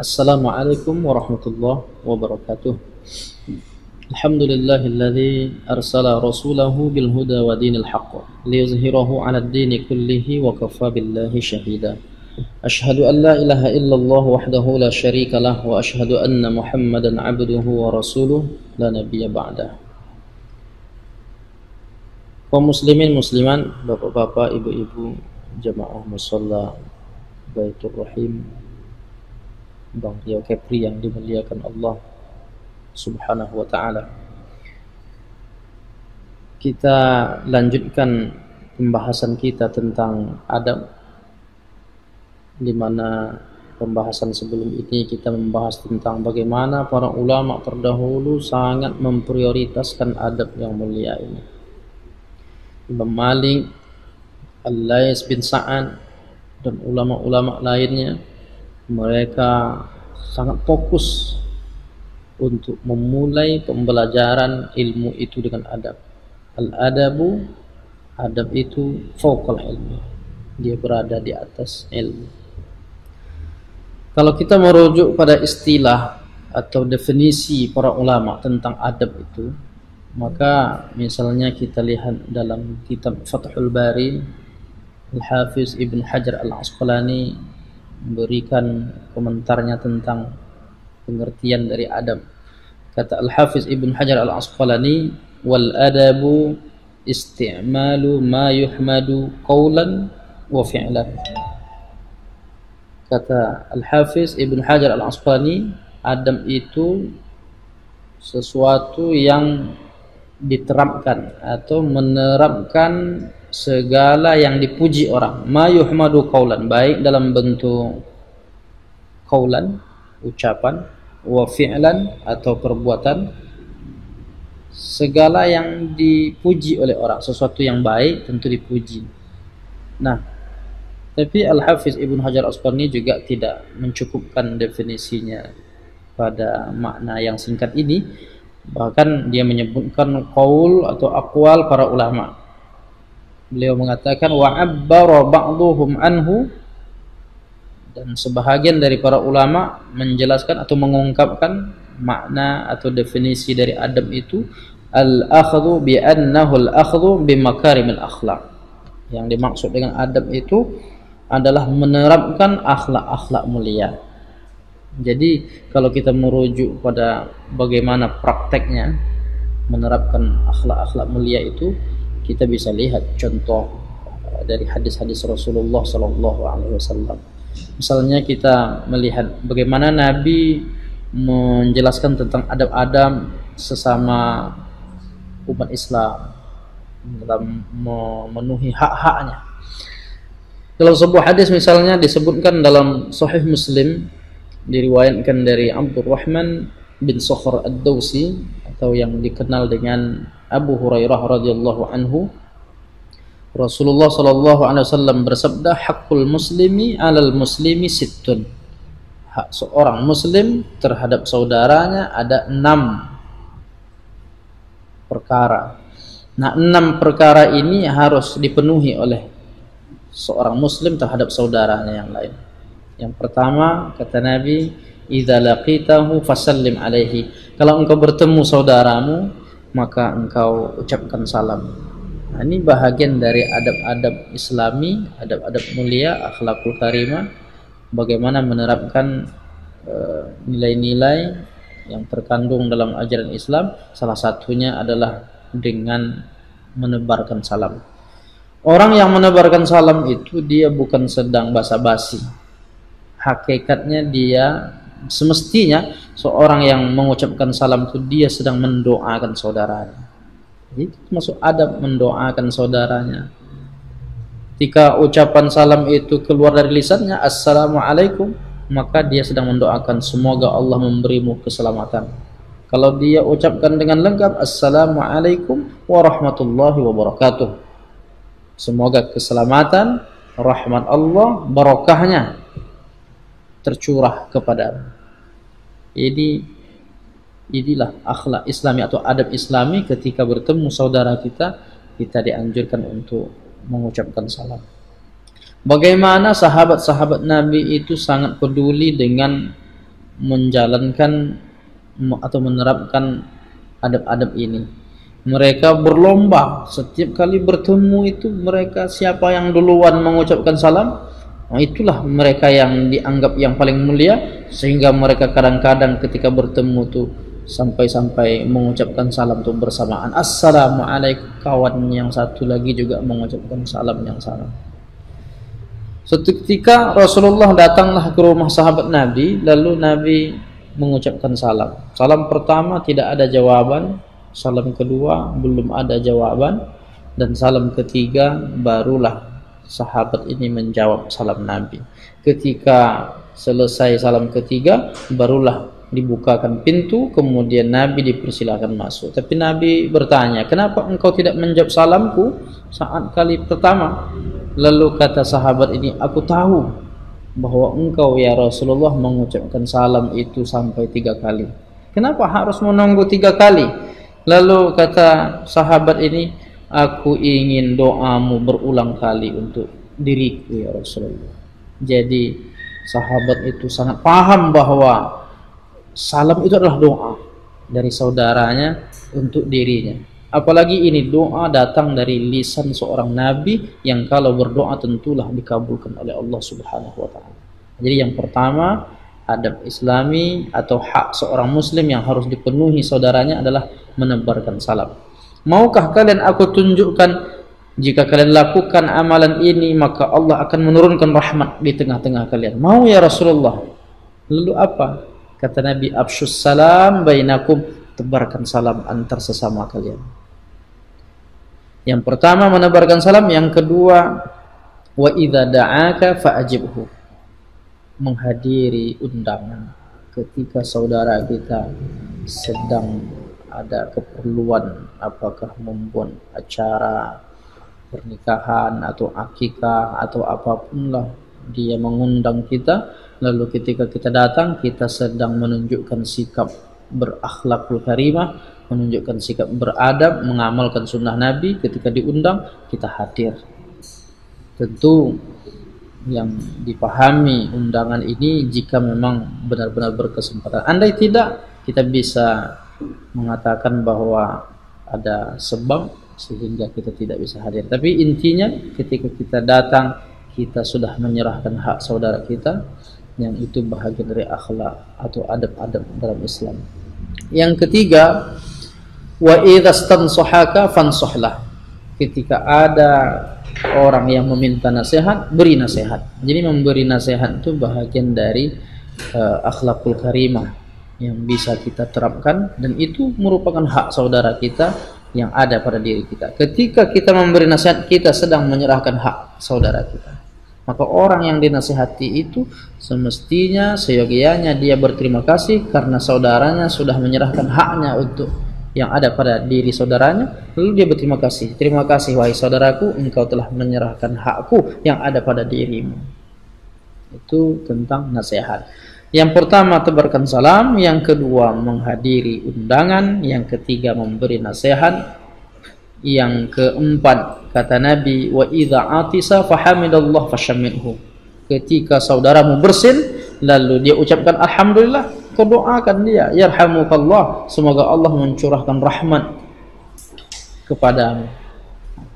Assalamualaikum warahmatullahi wabarakatuh. Alhamdulillahilladzi arsala rasulahu bil huda wa dinil haqq liyuzhirahu 'alad dini kullihi wa kafa billahi syahida. Asyhadu an la ilaha illallah wahdahu la syarika lah wa asyhadu anna Muhammadan 'abduhu wa rasuluh la nabiyya ba'dah. Kaum muslimin musliman, bapak-bapak, ibu-ibu, jamaah musalla Baitur Rahim, Bang Rio Kepri yang dimuliakan Allah Subhanahu wa ta'ala. Kita lanjutkan pembahasan kita tentang adab, di mana pembahasan sebelum ini kita membahas tentang bagaimana para ulama terdahulu sangat memprioritaskan adab yang mulia ini. Imam Malik, Al-Lais bin Sa'ad dan ulama-ulama lainnya, mereka sangat fokus untuk memulai pembelajaran ilmu itu dengan adab. Al-adabu, adab itu fawqal ilmu, dia berada di atas ilmu. Kalau kita merujuk pada istilah atau definisi para ulama tentang adab itu, maka misalnya kita lihat dalam kitab Fathul Bari, Al-Hafiz Ibn Hajar Al-Asqalani memberikan komentarnya tentang pengertian dari adab. Kata Al-Hafiz Ibn Hajar Al-Asqalani, wal adabu isti'malu ma yuhmadu qawlan wa fi'lan. Kata Al-Hafiz Ibn Hajar Al-Asqalani, adab itu sesuatu yang diterapkan atau menerapkan segala yang dipuji orang, ma yuhmadu qaulan, baik dalam bentuk qaulan, ucapan, wa fi'lan, atau perbuatan, segala yang dipuji oleh orang, sesuatu yang baik tentu dipuji. Nah, tapi Al-Hafiz Ibn Hajar Al-Asqalani juga tidak mencukupkan definisinya pada makna yang singkat ini, bahkan dia menyebutkan qaul atau aqwal para ulama. Beliau mengatakan wa'abbara ba'duhum anhu, dan sebahagian dari para ulama menjelaskan atau mengungkapkan makna atau definisi dari adab itu, al-akhdhu bi annahu al-akhdhu bi makarimil akhlaq. Yang dimaksud dengan adab itu adalah menerapkan akhlak-akhlak mulia. Jadi kalau kita merujuk pada bagaimana prakteknya menerapkan akhlak-akhlak mulia itu, kita bisa lihat contoh dari hadis-hadis Rasulullah SAW. Misalnya kita melihat bagaimana Nabi menjelaskan tentang adab-adab sesama umat Islam dalam memenuhi hak-haknya. Dalam sebuah hadis misalnya disebutkan dalam Sahih Muslim, diriwayatkan dari Abdurrahman bin Sakhr Ad-Dawsi atau yang dikenal dengan Abu Hurairah radhiyallahu anhu, Rasulullah sallallahu alaihi wasallam bersabda, haqqul muslimi 'alal muslimi sittun. Hak seorang muslim terhadap saudaranya ada 6 perkara. Nah, 6 perkara ini harus dipenuhi oleh seorang muslim terhadap saudaranya yang lain. Yang pertama, kata Nabi, idza laqitahu fasallim alaihi. Kalau engkau bertemu saudaramu, maka engkau ucapkan salam. Nah, ini bahagian dari adab-adab Islami, adab-adab mulia, akhlakul karimah, bagaimana menerapkan nilai-nilai yang terkandung dalam ajaran Islam. Salah satunya adalah dengan menebarkan salam. Orang yang menebarkan salam itu dia bukan sedang basa-basi. Hakikatnya dia, semestinya seorang yang mengucapkan salam itu dia sedang mendoakan saudaranya. Itu masuk adab, mendoakan saudaranya. Ketika ucapan salam itu keluar dari lisannya, assalamualaikum, maka dia sedang mendoakan semoga Allah memberimu keselamatan. Kalau dia ucapkan dengan lengkap, assalamualaikum warahmatullahi wabarakatuh, semoga keselamatan, rahmat Allah, barokahnya tercurah kepada. Inilah akhlak Islami atau adab Islami. Ketika bertemu saudara kita dianjurkan untuk mengucapkan salam. Bagaimana sahabat-sahabat Nabi itu sangat peduli dengan menjalankan atau menerapkan adab-adab ini. Mereka berlomba, setiap kali bertemu itu mereka siapa yang duluan mengucapkan salam, itulah mereka yang dianggap yang paling mulia, sehingga mereka kadang-kadang ketika bertemu tuh sampai-sampai mengucapkan salam tuh bersamaan. Assalamualaikum, kawan yang satu lagi juga mengucapkan salam yang sama. Suatu ketika Rasulullah datanglah ke rumah sahabat Nabi, lalu Nabi mengucapkan salam. Salam pertama tidak ada jawaban, salam kedua belum ada jawaban, dan salam ketiga barulah sahabat ini menjawab salam Nabi. Ketika selesai salam ketiga, barulah dibukakan pintu, kemudian Nabi dipersilakan masuk. Tapi Nabi bertanya, kenapa engkau tidak menjawab salamku saat kali pertama? Lalu kata sahabat ini, aku tahu bahwa engkau ya Rasulullah mengucapkan salam itu sampai 3 kali. Kenapa harus menunggu 3 kali? Lalu kata sahabat ini, aku ingin doamu berulang kali untuk diriku ya Rasulullah. Jadi sahabat itu sangat paham bahwa salam itu adalah doa dari saudaranya untuk dirinya. Apalagi ini doa datang dari lisan seorang nabi yang kalau berdoa tentulah dikabulkan oleh Allah Subhanahu wa taala. Jadi yang pertama, adab Islami atau hak seorang muslim yang harus dipenuhi saudaranya adalah menebarkan salam. Maukah kalian aku tunjukkan, jika kalian lakukan amalan ini maka Allah akan menurunkan rahmat di tengah-tengah kalian? Mau ya Rasulullah. Lalu apa? Kata Nabi, afsyus salam bainakum, tebarkan salam antar sesama kalian. Yang pertama menebarkan salam, yang kedua wa idza da'aka fa'ajibhu, menghadiri undangan. Ketika saudara kita sedang ada keperluan, apakah membuat acara pernikahan atau akikah atau apapun lah, dia mengundang kita, lalu ketika kita datang kita sedang menunjukkan sikap berakhlakul karimah, menunjukkan sikap beradab, mengamalkan sunnah Nabi, ketika diundang kita hadir. Tentu yang dipahami undangan ini jika memang benar-benar berkesempatan. Andai tidak, kita bisa mengatakan bahwa ada sebab sehingga kita tidak bisa hadir. Tapi intinya ketika kita datang, kita sudah menyerahkan hak saudara kita, yang itu bahagian dari akhlak atau adab-adab dalam Islam. Yang ketiga, wa idza stansahaka fansuhlah, ketika ada orang yang meminta nasihat, beri nasihat. Jadi memberi nasihat itu bahagian dari akhlakul karimah yang bisa kita terapkan, dan itu merupakan hak saudara kita yang ada pada diri kita. Ketika kita memberi nasihat, kita sedang menyerahkan hak saudara kita. Maka orang yang dinasihati itu semestinya seyogianya dia berterima kasih karena saudaranya sudah menyerahkan haknya untuk yang ada pada diri saudaranya, lalu dia berterima kasih. Terima kasih wahai saudaraku, engkau telah menyerahkan hakku yang ada pada dirimu. Itu tentang nasihat. Yang pertama tebarkan salam, yang kedua menghadiri undangan, yang ketiga memberi nasihat, yang keempat kata Nabi, wa idza atisa fahamidallah fashamidhu, ketika saudaramu bersin lalu dia ucapkan alhamdulillah, kau doakan dia, yarhamukallah, semoga Allah mencurahkan rahmat kepadamu.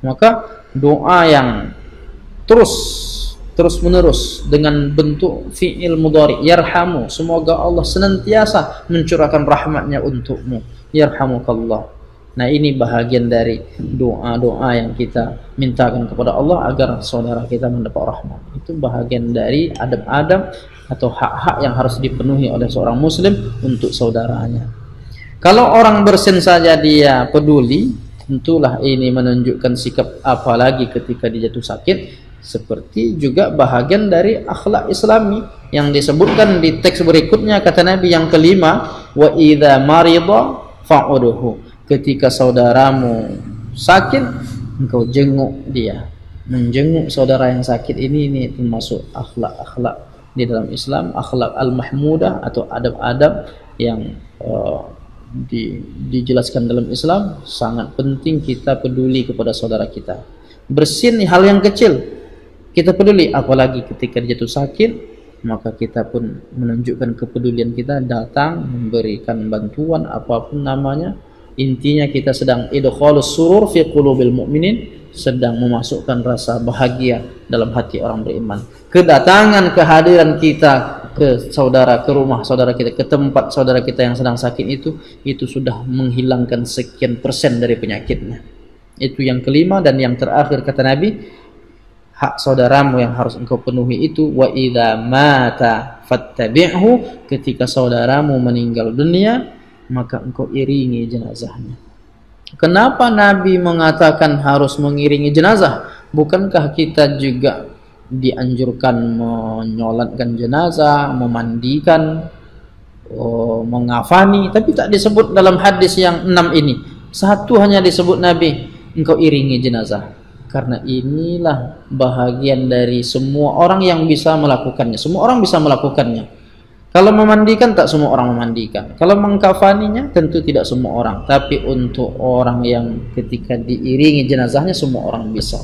Maka doa yang terus menerus dengan bentuk fi'il mudhari, yarhamu, semoga Allah senantiasa mencurahkan rahmatnya untukmu, yarhamukallah. Nah, ini bahagian dari doa-doa yang kita mintakan kepada Allah agar saudara kita mendapat rahmat. Itu bahagian dari adab-adab atau hak-hak yang harus dipenuhi oleh seorang muslim untuk saudaranya. Kalau orang bersin saja dia peduli, tentulah ini menunjukkan sikap apalagi ketika dia jatuh sakit. Seperti juga bahagian dari akhlak Islami yang disebutkan di teks berikutnya, kata Nabi yang kelima, wa idza marida fa'udhu, ketika saudaramu sakit engkau jenguk dia. Menjenguk saudara yang sakit ini termasuk akhlak-akhlak di dalam Islam, akhlak al-mahmudah atau adab-adab yang dijelaskan dalam Islam. Sangat penting kita peduli kepada saudara kita. Bersin hal yang kecil kita peduli, apalagi ketika dia jatuh sakit maka kita pun menunjukkan kepedulian kita, datang memberikan bantuan apapun namanya. Intinya kita sedang idkhalus surur fi qulubil mu'minin, sedang memasukkan rasa bahagia dalam hati orang beriman. Kedatangan kehadiran kita ke saudara, ke rumah saudara kita, ke tempat saudara kita yang sedang sakit itu sudah menghilangkan sekian persen dari penyakitnya. Itu yang kelima. Dan yang terakhir kata Nabi, hak saudaramu yang harus engkau penuhi itu, wa idza mata fattabi'hu, ketika saudaramu meninggal dunia maka engkau iringi jenazahnya. Kenapa Nabi mengatakan harus mengiringi jenazah? Bukankah kita juga dianjurkan menyolatkan jenazah, memandikan, mengafani? Tapi tak disebut dalam hadis yang 6 ini. Satu hanya disebut Nabi, engkau iringi jenazah. Karena inilah bahagian dari semua orang yang bisa melakukannya. Semua orang bisa melakukannya. Kalau memandikan, tak semua orang memandikan. Kalau mengkafaninya, tentu tidak semua orang. Tapi untuk orang yang ketika diiringi jenazahnya, semua orang bisa.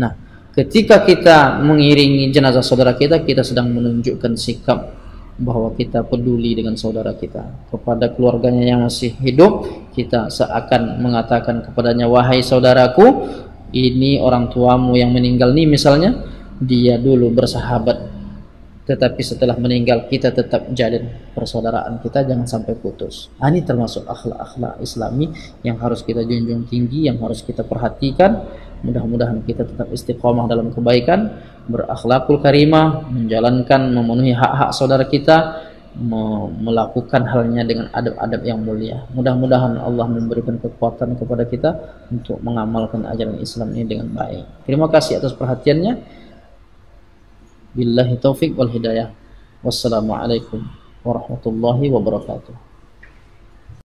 Nah, ketika kita mengiringi jenazah saudara kita, kita sedang menunjukkan sikap bahwa kita peduli dengan saudara kita. Kepada keluarganya yang masih hidup, kita seakan mengatakan kepadanya, wahai saudaraku, ini orang tuamu yang meninggal nih misalnya, dia dulu bersahabat, tetapi setelah meninggal kita tetap jalin persaudaraan kita, jangan sampai putus. Ini termasuk akhlak-akhlak Islami yang harus kita junjung tinggi, yang harus kita perhatikan. Mudah-mudahan kita tetap istiqomah dalam kebaikan, berakhlakul karimah, menjalankan, memenuhi hak-hak saudara kita, melakukan halnya dengan adab-adab yang mulia. Mudah-mudahan Allah memberikan kekuatan kepada kita untuk mengamalkan ajaran Islam ini dengan baik. Terima kasih atas perhatiannya. Billahi taufik wal hidayah. Wassalamualaikum warahmatullahi wabarakatuh.